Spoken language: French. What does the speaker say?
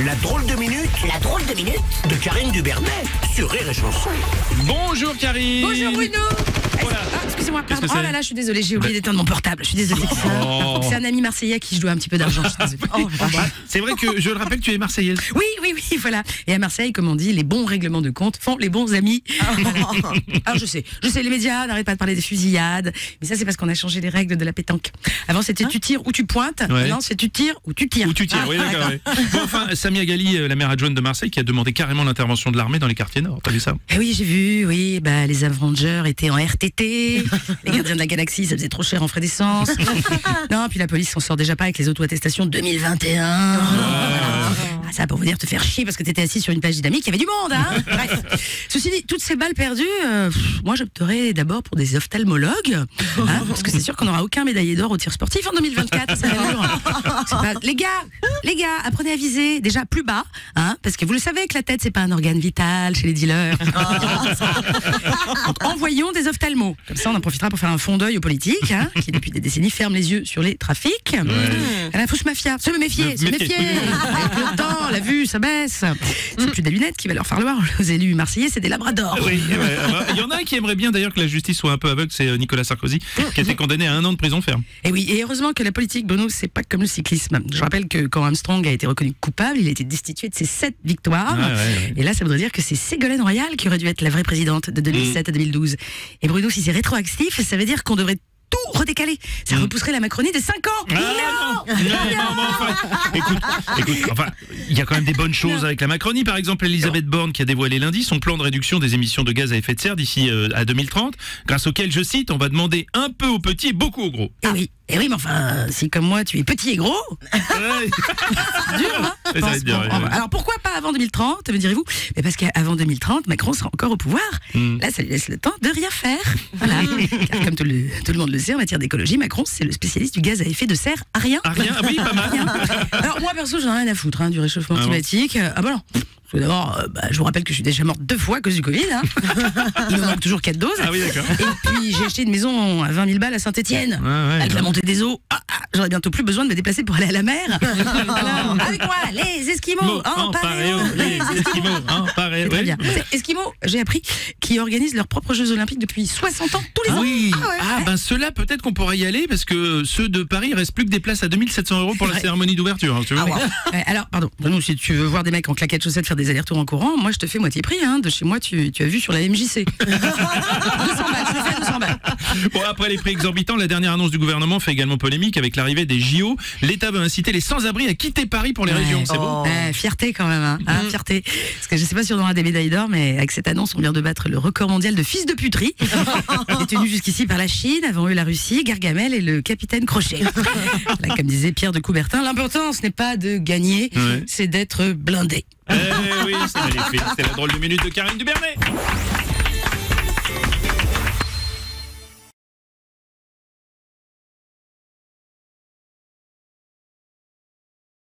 La drôle de minute. La drôle de minute de Karine Dubernet sur Rire et Chanson. Bonjour Karine. Bonjour Bruno. Voilà. Excusez-moi, Qu'est-ce que pardon. Oh c'est là là, je suis désolée, j'ai oublié d'éteindre mon portable. Je suis désolée. C'est un ami marseillais à qui je dois un petit peu d'argent. Je suis désolée. C'est vrai que je le rappelle, tu es marseillaise. Oui, voilà. Et à Marseille, comme on dit, les bons règlements de compte font les bons amis. Alors je sais, les médias n'arrêtent pas de parler des fusillades, mais ça c'est parce qu'on a changé les règles de la pétanque. Avant c'était tu tires ou tu pointes, Ouais. maintenant c'est tu tires ou tu tires. Ou tu tires, oui d'accord. Ouais. Bon, enfin, Samia Ghali, la maire adjointe de Marseille, qui a demandé carrément l'intervention de l'armée dans les quartiers nord. T'as vu ça? Eh oui, j'ai vu, oui, bah, les Avengers étaient en RTT, les gardiens de la galaxie, ça faisait trop cher en frais d'essence. Non, puis la police s'en sort déjà pas avec les auto-attestations 2021. Ah, ça pour venir te faire chier parce que t'étais assis sur une plage dynamique, il y avait du monde, hein. Bref. Ceci dit, toutes ces balles perdues, moi j'opterais d'abord pour des ophtalmologues, hein, parce que c'est sûr qu'on n'aura aucun médaillé d'or au tir sportif en 2024, ça va pas... Les gars, apprenez à viser déjà plus bas, hein, parce que vous le savez que la tête c'est pas un organe vital chez les dealers. Donc, envoyons des ophtalmos. Comme ça, on en profitera pour faire un fond d'œil aux politiques, hein, qui depuis des décennies ferment les yeux sur les trafics. À la fausse mafia, se méfier. Avec le temps, la vue, ça baisse. C'est plus des lunettes qui va leur faire le voir aux élus marseillais, c'est des labradors. Oui, il y en a un qui aimerait bien d'ailleurs que la justice soit un peu aveugle, c'est Nicolas Sarkozy, qui a été condamné à 1 an de prison ferme. Et oui, et heureusement que la politique, Bruno, c'est pas comme le cyclisme. Je rappelle que quand Armstrong a été reconnu coupable, il a été destitué de ses 7 victoires. Ouais. Et là, ça voudrait dire que c'est Ségolène Royal qui aurait dû être la vraie présidente de 2007 à 2012. Et Bruno, si c'est rétroactif, ça veut dire qu'on devrait tout redécaler. Ça repousserait la Macronie de 5 ans. Non, écoute, enfin, il y a quand même des bonnes choses avec la Macronie. Par exemple, Elisabeth Borne qui a dévoilé lundi son plan de réduction des émissions de gaz à effet de serre d'ici à 2030, grâce auquel, je cite, on va demander un peu aux petits et beaucoup aux gros. Eh oui, mais enfin, si comme moi tu es petit et gros, c'est dur, hein. Ça va être dur, ouais. Alors pourquoi pas avant 2030, me direz-vous? Mais parce qu'avant 2030, Macron sera encore au pouvoir. Là, ça lui laisse le temps de rien faire. Voilà. Car comme tout le monde le sait, en matière d'écologie, Macron, c'est le spécialiste du gaz à effet de serre à rien. Ah, rien? Ah oui, pas mal. Alors moi, perso, j'en ai rien à foutre du réchauffement climatique. Ah bah non. D'abord, je vous rappelle que je suis déjà morte 2 fois à cause du Covid. Hein. Il me manque toujours 4 doses. Ah oui, d'accord. Et puis j'ai acheté une maison à 20 000 balles à Saint-Etienne. Avec la montée des eaux, j'aurais bientôt plus besoin de me déplacer pour aller à la mer. Alors, avec moi, les Esquimaux en paréo. Les Esquimaux en paréo. Très bien. Esquimaux, j'ai appris, qui organisent leurs propres Jeux Olympiques depuis 60 ans, tous les ans. Oui. Ben ceux-là, peut-être qu'on pourrait y aller parce que ceux de Paris, il reste plus que des places à 2 700 € pour la cérémonie d'ouverture. Hein, tu vois. Alors, pardon, Bruno, si tu veux voir des mecs en claquettes chaussettes faire des allers-retours en courant, moi je te fais moitié prix, hein. De chez moi, tu as vu sur la MJC. 200 balles, je te fais 200 balles. Bon, après les prix exorbitants, la dernière annonce du gouvernement fait également polémique avec l'arrivée des JO. L'État va inciter les sans-abri à quitter Paris pour les régions, c'est beau. Fierté quand même, hein, fierté. Parce que je sais pas si on aura des médailles d'or, mais avec cette annonce, on vient de battre le record mondial de fils de puterie, détenu jusqu'ici par la Chine, avant eux la Russie, Gargamel et le capitaine Crochet. Là, comme disait Pierre de Coubertin, l'important ce n'est pas de gagner, c'est d'être blindé. Oui, c'est magnifique. C'est la drôle de minute de Karine Dubernet.